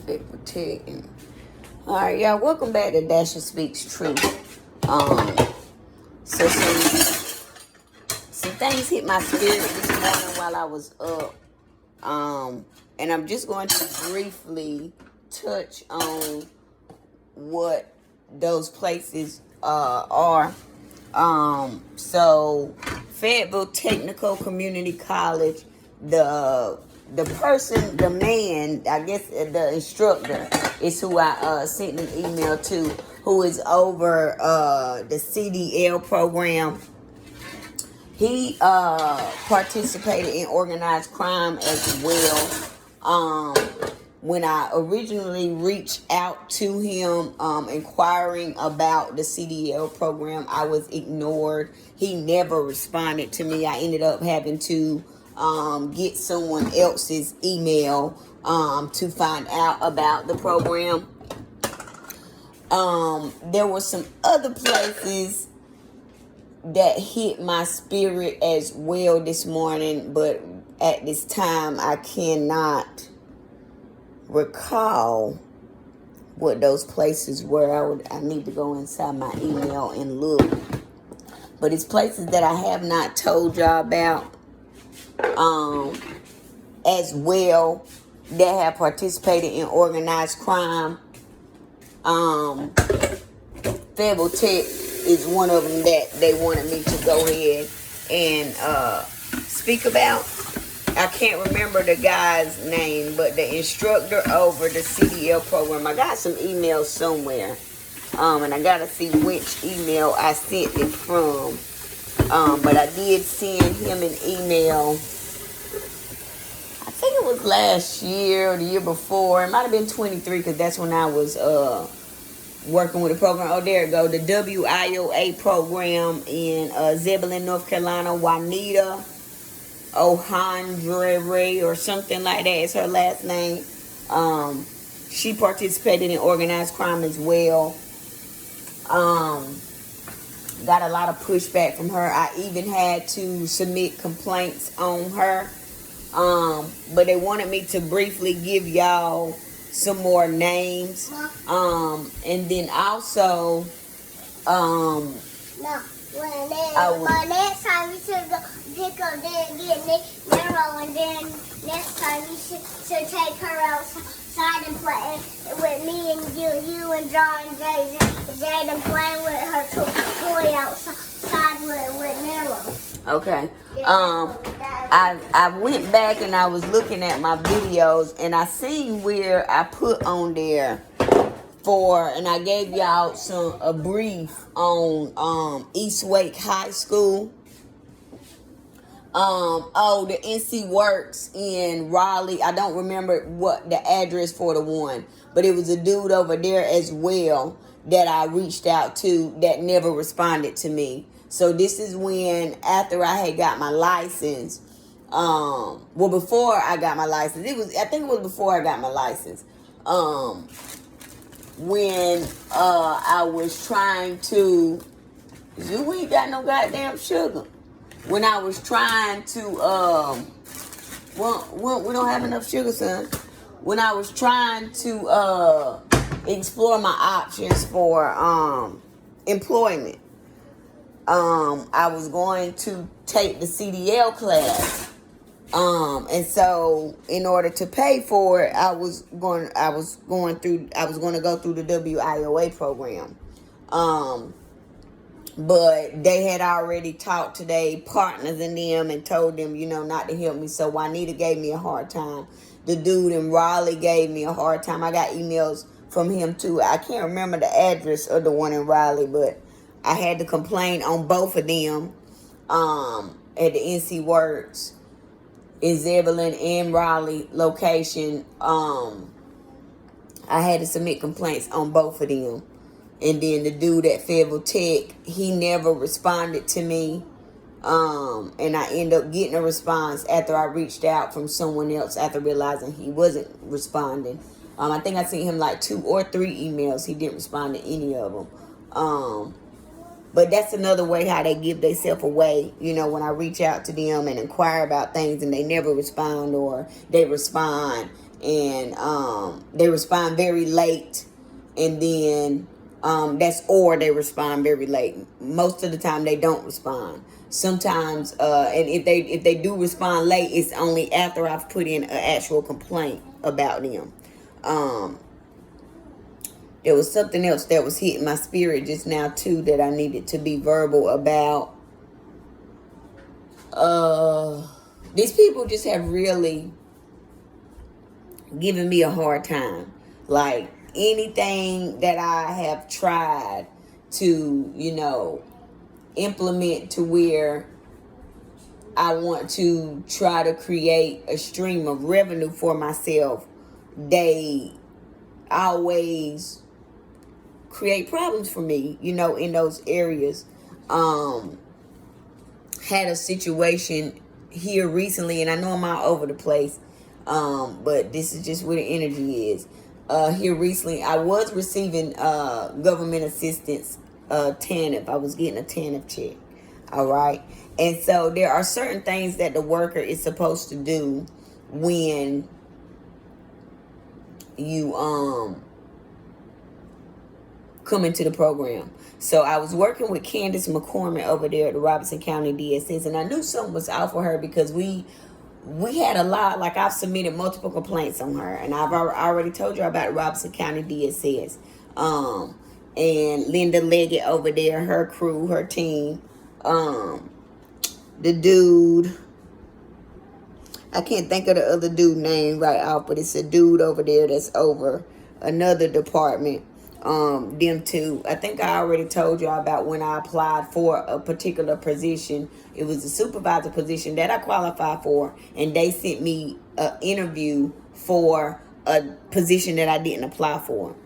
Faithful Tech. All right, y'all. Welcome back to Dasha Speaks Truth. So some things hit my spirit this morning while I was up. And I'm just going to briefly touch on what those places are. So Fayetteville Technical Community College, the man, I guess the instructor is who I sent an email to, who is over the CDL program. He participated in organized crime as well. When I originally reached out to him inquiring about the CDL program, I was ignored. He never responded to me. I ended up having to get someone else's email to find out about the program. There were some other places that hit my spirit as well this morning, but at this time I cannot recall what those places were. I need to go inside my email and look. But it's places that I have not told y'all about as well that have participated in organized crime. Fayetteville Tech is one of them that they wanted me to go ahead and speak about. I can't remember the guy's name, but the instructor over the CDL program. I got some emails somewhere, and I gotta see which email I sent it from. But I did send him an email. I think it was last year or the year before. It might have been 23, because that's when I was working with the program. Oh, there it go. The WIOA program in Zebulon, North Carolina. Juanita O'Handre or something like that is her last name. She participated in organized crime as well. Got a lot of pushback from her. I even had to submit complaints on her. But they wanted me to briefly give y'all some more names. And then also, next time we should go pick up there and get Nero, and then next time we should take her outside and play with me and you and John and Jaden playing with her toy outside with Nero. Okay. I went back and I was looking at my videos, and I seen where I put on there and I gave y'all a brief on East Wake High School. The NC Works in Raleigh. I don't remember what the address for the one, but it was a dude over there as well that I reached out to that never responded to me. So this is when, after I had got my license, before I got my license, I think it was before I got my license, when I was trying to, we ain't got no goddamn sugar. When I was trying to, we don't have enough sugar, son. When I was trying to explore my options for employment, I was going to take the CDL class. And so in order to pay for it, I was going to go through the WIOA program. But they had already talked to their partners in them and told them, not to help me. So Juanita gave me a hard time. The dude in Raleigh gave me a hard time. I got emails from him too. I can't remember the address of the one in Raleigh, but I had to complain on both of them at the NC Works in Zebulon and Raleigh location. I had to submit complaints on both of them. And then the dude at Fayetteville Tech, he never responded to me. And I ended up getting a response after I reached out from someone else after realizing he wasn't responding. I think I sent him like 2 or 3 emails. He didn't respond to any of them. But that's another way how they give themselves away. When I reach out to them and inquire about things and they never respond, or they respond and they respond very late, and then or they respond very late. Most of the time they don't respond. Sometimes and if they do respond late, it's only after I've put in an actual complaint about them. There was something else that was hitting my spirit just now too that I needed to be verbal about. These people just have really given me a hard time. Like anything that I have tried to, implement to where I want to try to create a stream of revenue for myself, they always create problems for me, in those areas. Had a situation here recently, and I know I'm all over the place, but this is just where the energy is. Here recently, I was receiving government assistance, TANF. I was getting a TANF check, all right? And so there are certain things that the worker is supposed to do when you come into the program. So I was working with Candace McCormick over there at the Robertson County DSS, and I knew something was out for her because we had a lot, like I've submitted multiple complaints on her, and I've already told you about Robertson County DSS. And Linda Leggett over there, her crew, her team, the dude, I can't think of the other dude name right off, but it's a dude over there that's over another department. Them two. I think I already told you about when I applied for a particular position. It was a supervisor position that I qualified for, and they sent me an interview for a position that I didn't apply for.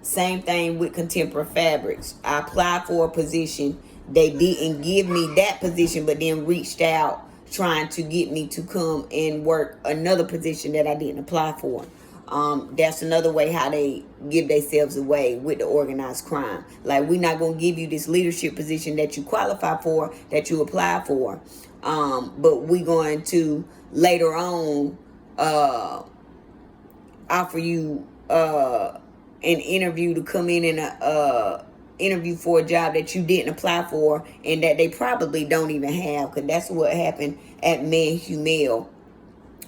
Same thing with Contemporary Fabrics. I applied for a position. They didn't give me that position, but then reached out trying to get me to come and work another position that I didn't apply for. That's another way how they give themselves away with the organized crime. Like, we're not going to give you this leadership position that you qualify for, that you apply for. But we're going to later on offer you an interview to come in and interview for a job that you didn't apply for and that they probably don't even have, because that's what happened at ManHumel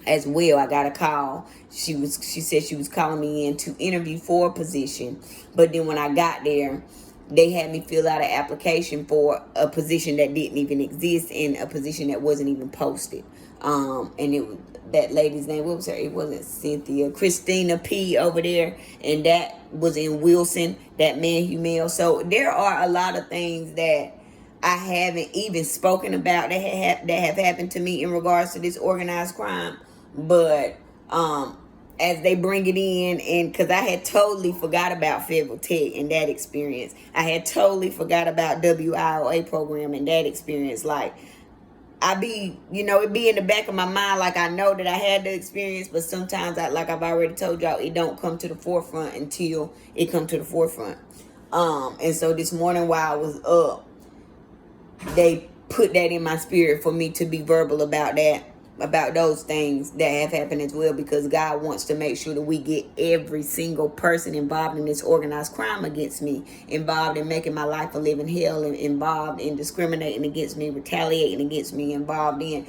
as well. I got a call. She said she was calling me in to interview for a position, but then when I got there, they had me fill out an application for a position that didn't even exist and a position that wasn't even posted. And that lady's name, what was her? It wasn't Cynthia, Christina P. over there, and that was in Wilson, that ManHumel. So there are a lot of things that I haven't even spoken about that have happened to me in regards to this organized crime. But as they bring it in, and because I had totally forgot about Federal Tech and that experience. I had totally forgot about WIOA program and that experience. Like, it be in the back of my mind, like I know that I had the experience, but sometimes, like I've already told y'all, it don't come to the forefront until it come to the forefront. And so this morning while I was up, they put that in my spirit for me to be verbal about that, about those things that have happened as well, because God wants to make sure that we get every single person involved in this organized crime against me, involved in making my life a living hell, and involved in discriminating against me, retaliating against me, involved in,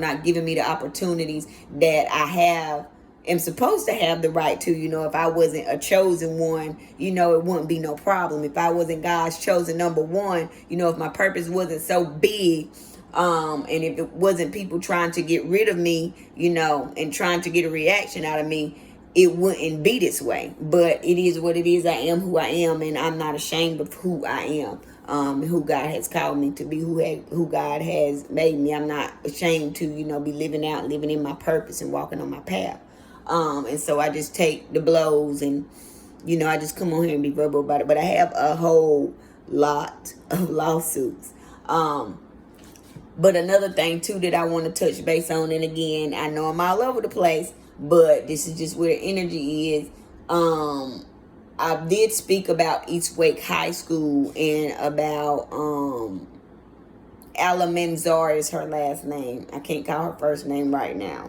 not giving me the opportunities that I am supposed to have the right to. If I wasn't a chosen one, it wouldn't be no problem. If I wasn't God's chosen number one, if my purpose wasn't so big, and if it wasn't people trying to get rid of me, and trying to get a reaction out of me, it wouldn't be this way. But it is what it is. I am who I am, and I'm not ashamed of who I am, who God has called me to be, who God has made me. I'm not ashamed to, be living in my purpose and walking on my path. And so I just take the blows, and, I just come on here and be verbal about it. But I have a whole lot of lawsuits. But another thing, too, that I want to touch base on, and again, I know I'm all over the place, but this is just where the energy is. I did speak about East Wake High School and about Ella Menzar is her last name. I can't call her first name right now.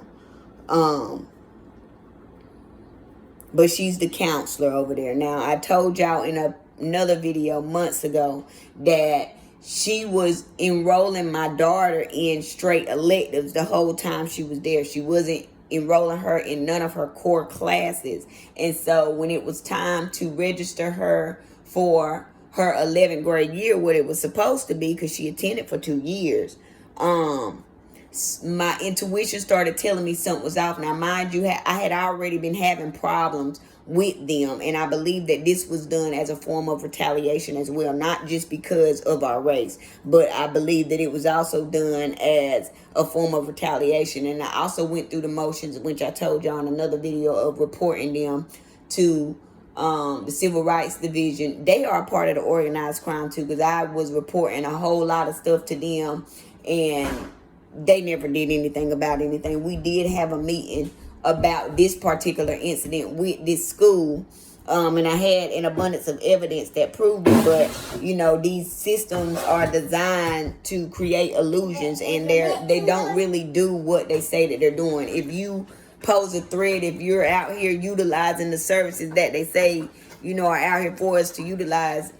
but she's the counselor over there. Now, I told y'all in another video months ago that she was enrolling my daughter in straight electives the whole time she was there. She wasn't enrolling her in none of her core classes. And so when it was time to register her for her 11th grade year, what it was supposed to be, because she attended for 2 years, my intuition started telling me something was off. Now, mind you, I had already been having problems with them, and I believe that this was done as a form of retaliation as well, not just because of our race, but I believe that it was also done as a form of retaliation. And I also went through the motions, which I told y'all in another video, of reporting them to the Civil Rights Division. They are a part of the organized crime too, because I was reporting a whole lot of stuff to them, and they never did anything about anything. We did have a meeting about this particular incident with this school, and I had an abundance of evidence that proved it. But you know, these systems are designed to create illusions, and they don't really do what they say that they're doing. If you pose a threat, if you're out here utilizing the services that they say, you know, are out here for us to utilize,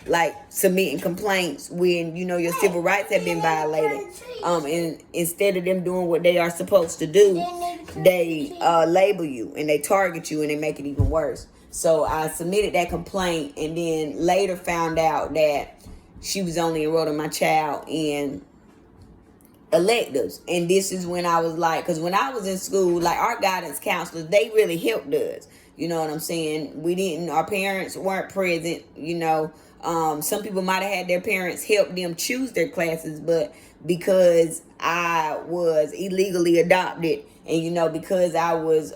like submitting complaints when, you know, your civil rights have been violated, and instead of them doing what they are supposed to do, they label you and they target you and they make it even worse. So I submitted that complaint, and then later found out that she was only enrolling my child in electives. And this is when I was like, because when I was in school, like, our guidance counselors, they really helped us. You know what I'm saying? Our parents weren't present, you know. Some people might have had their parents help them choose their classes, but because I was illegally adopted, and, you know, because I was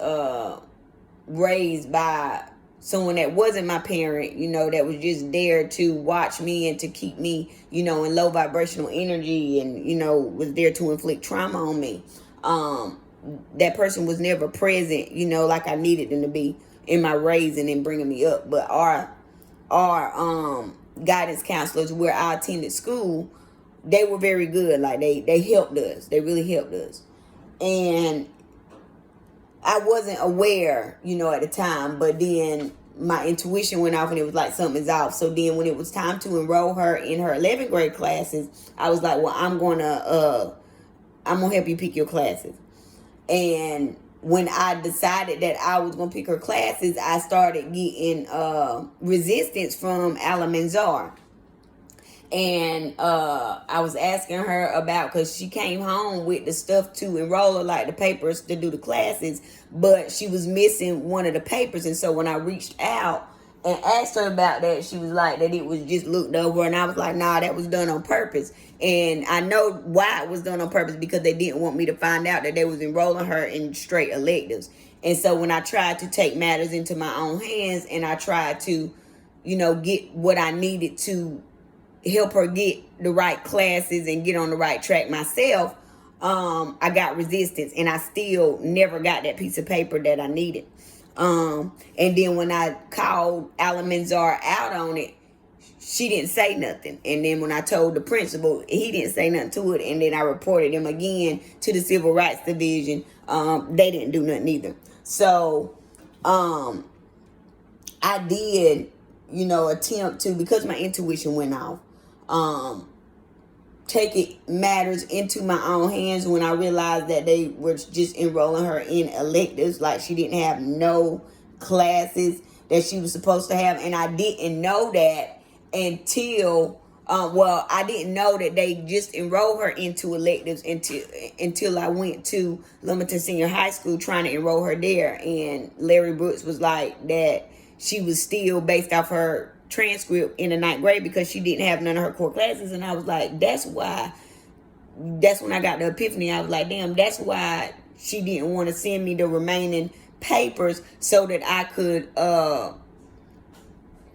raised by someone that wasn't my parent, you know, that was just there to watch me and to keep me, you know, in low vibrational energy, and, you know, was there to inflict trauma on me. That person was never present, you know, like I needed them to be in my raising and bringing me up. But our guidance counselors where I attended school, they were very good. Like, they helped us. They really helped us. And I wasn't aware, you know, at the time, but then my intuition went off and it was like something's off. So then when it was time to enroll her in her 11th grade classes, I was like, well, I'm going to help you pick your classes. And when I decided that I was going to pick her classes, I started getting resistance from Alan Manzar. And I was asking her about, because she came home with the stuff to enroll her, like the papers to do the classes, but she was missing one of the papers. And so when I reached out and asked her about that, she was like that it was just looked over. And I was like, nah, that was done on purpose. And I know why it was done on purpose, because they didn't want me to find out that they was enrolling her in straight electives. And so when I tried to take matters into my own hands, and I tried to, you know, get what I needed to help her get the right classes and get on the right track myself, I got resistance, and I still never got that piece of paper that I needed. And then when I called Alan Manzar out on it, she didn't say nothing. And then when I told the principal, he didn't say nothing to it. And then I reported him again to the Civil Rights Division. They didn't do nothing either. So I did, you know, attempt to, because my intuition went off, take matters into my own hands when I realized that they were just enrolling her in electives. Like, she didn't have no classes that she was supposed to have. And I didn't know that until, I didn't know that they just enrolled her into electives until I went to Lumberton Senior High School trying to enroll her there. And Larry Brooks was like that she was still based off her transcript in the 9th grade because she didn't have none of her core classes. And I was like, that's when I got the epiphany. I was like, damn, that's why she didn't want to send me the remaining papers so that I could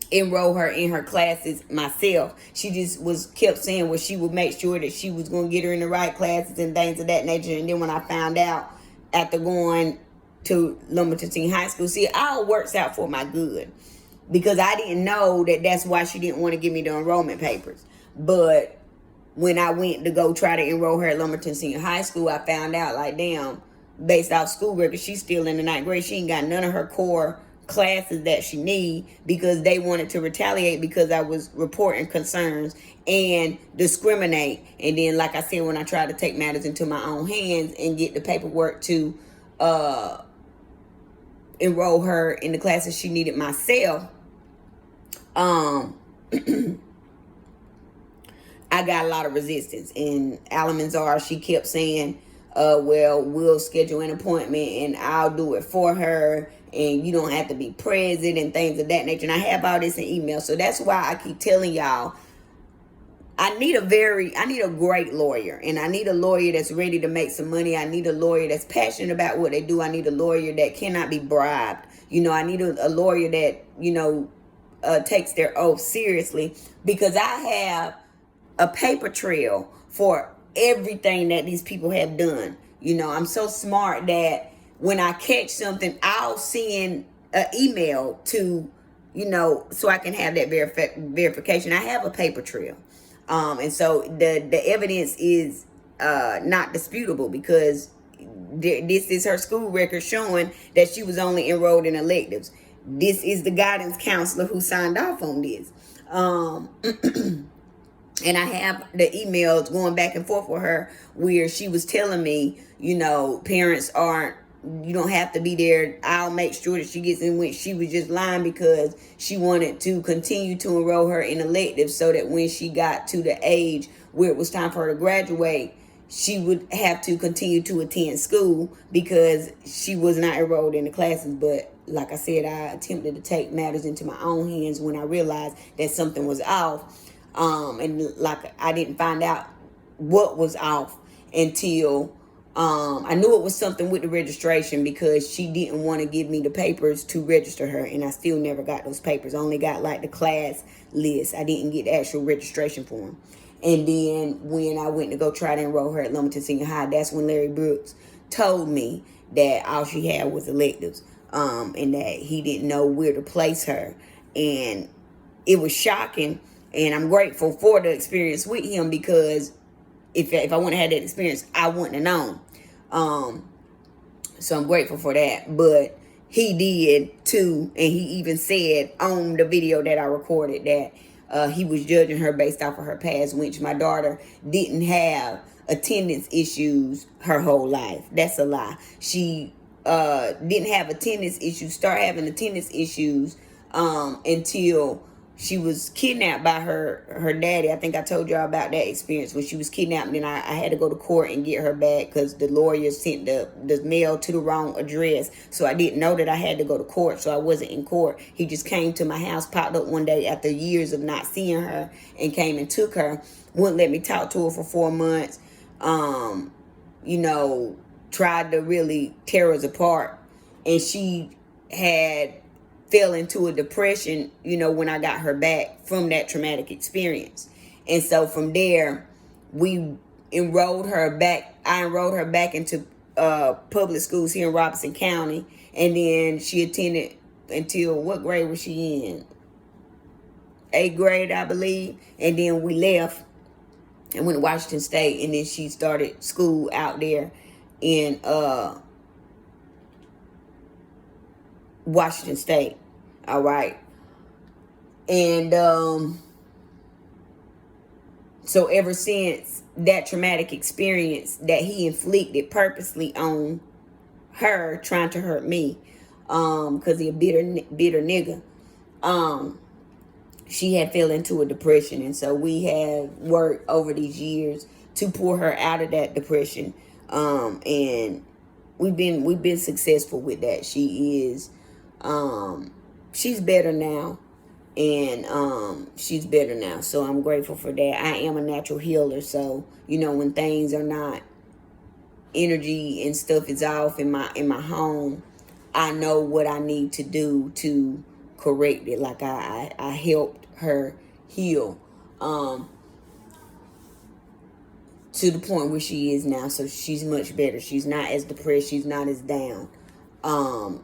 enroll her in her classes myself. She just kept saying, well, she would make sure that she was going to get her in the right classes and things of that nature. And then when I found out after going to Lumberton Senior High School, see, it all works out for my good. Because I didn't know that that's why she didn't want to give me the enrollment papers. But when I went to go try to enroll her at Lumberton Senior High School, I found out, like, damn, based off school records, she's still in the 9th grade. She ain't got none of her core classes that she need because they wanted to retaliate because I was reporting concerns and discriminate. And then, like I said, when I tried to take matters into my own hands and get the paperwork to enroll her in the classes she needed myself, I got a lot of resistance. And Alamazar, she kept saying, well, we'll schedule an appointment and I'll do it for her, and you don't have to be present and things of that nature. And I have all this in email. So that's why I keep telling y'all, I need a great lawyer, and I need a lawyer that's ready to make some money. I need a lawyer that's passionate about what they do. I need a lawyer that cannot be bribed. You know, I need a lawyer that, you know, takes their oath seriously, because I have a paper trail for everything that these people have done. You know, I'm so smart that when I catch something, I'll send an email to, you know, so I can have that verification. I have a paper trail. And so the evidence is not disputable, because this is her school record showing that she was only enrolled in electives. This is the guidance counselor who signed off on this. And I have the emails going back and forth with her where she was telling me, you know, parents you don't have to be there. I'll make sure that she gets in. When she was just lying because she wanted to continue to enroll her in electives so that when she got to the age where it was time for her to graduate, she would have to continue to attend school because she was not enrolled in the classes. But like I said, I attempted to take matters into my own hands when I realized that something was off. And like I didn't find out what was off until I knew it was something with the registration, because she didn't want to give me the papers to register her, and I still never got those papers. I only got like the class list. I didn't get the actual registration form. And then when I went to go try to enroll her at Lumberton Senior High, that's when Larry Brooks told me that all she had was electives, and that he didn't know where to place her. And it was shocking. And I'm grateful for the experience with him, because if I wouldn't have had that experience, I wouldn't have known. So I'm grateful for that. But he did too. And he even said on the video that I recorded that he was judging her based off of her past, which my daughter didn't have attendance issues her whole life. That's a lie. She didn't have attendance issues, start having attendance issues until she was kidnapped by her daddy. I think I told y'all about that experience when she was kidnapped. And then I had to go to court and get her back because the lawyer sent the mail to the wrong address. So I didn't know that I had to go to court. So I wasn't in court. He just came to my house, popped up one day after years of not seeing her, and came and took her. Wouldn't let me talk to her for 4 months. You know, tried to really tear us apart. And she fell into a depression, you know, when I got her back from that traumatic experience. And so from there, we enrolled her back. I enrolled her back into public schools here in Robeson County. And then she attended until, what grade was she in? 8th grade, I believe. And then we left and went to Washington State. And then she started school out there in Washington State. All right. And so ever since that traumatic experience that he inflicted purposely on her, trying to hurt me, because he a bitter nigga, she had fell into a depression. And so we have worked over these years to pull her out of that depression. And we've been successful with that. She is she's better now, and she's better now. So I'm grateful for that. I am a natural healer, so you know, when things are not, energy and stuff is off in my home, I know what I need to do to correct it. Like I helped her heal to the point where she is now. So she's much better. She's not as depressed. She's not as down.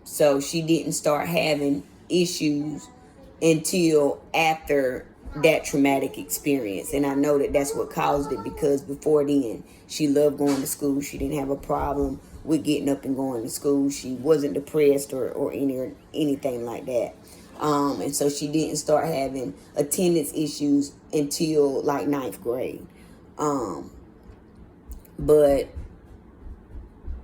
So she didn't start having issues until after that traumatic experience. And I know that that's what caused it, because before then she loved going to school. She didn't have a problem with getting up and going to school. She wasn't depressed or anything like that. And so she didn't start having attendance issues until like 9th grade. But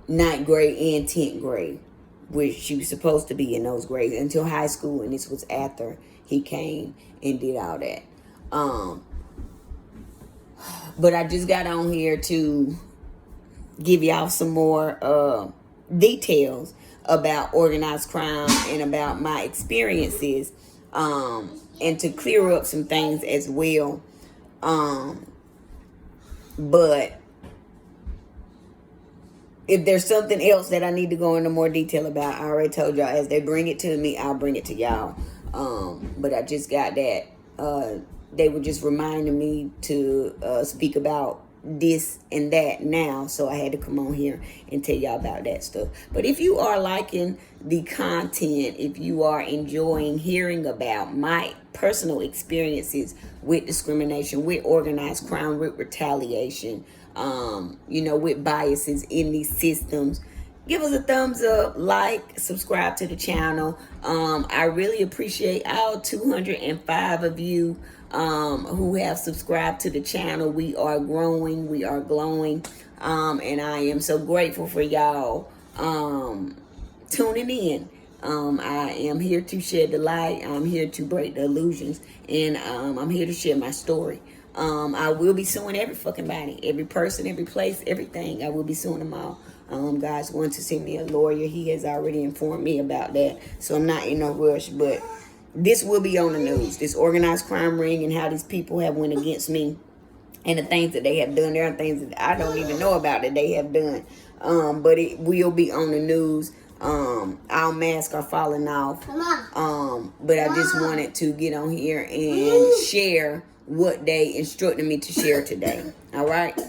9th grade and 10th grade, which she was supposed to be in those grades until high school, and this was after he came and did all that. But I just got on here to give y'all some more details about organized crime and about my experiences, and to clear up some things as well. But if there's something else that I need to go into more detail about, I already told y'all, as they bring it to me, I'll bring it to y'all. But I just got that. They were just reminding me to speak about this and that now, so I had to come on here and tell y'all about that stuff. But if you are liking the content, if you are enjoying hearing about my personal experiences with discrimination, with organized crime, with retaliation, with biases in these systems, give us a thumbs up, like, subscribe to the channel. I really appreciate all 205 of you who have subscribed to the channel. We are growing, we are glowing, and I am so grateful for y'all tuning in. I am here to shed the light. I'm here to break the illusions, and I'm here to share my story. I will be suing every fucking body, every person, every place, everything. I will be suing them all. God's going to send me a lawyer. He has already informed me about that, so I'm not in no rush, but this will be on the news, this organized crime ring and how these people have went against me and the things that they have done. There are things that I don't even know about that they have done, but it will be on the news. Our masks are falling off, but I just wanted to get on here and share what they instructed me to share today. All right.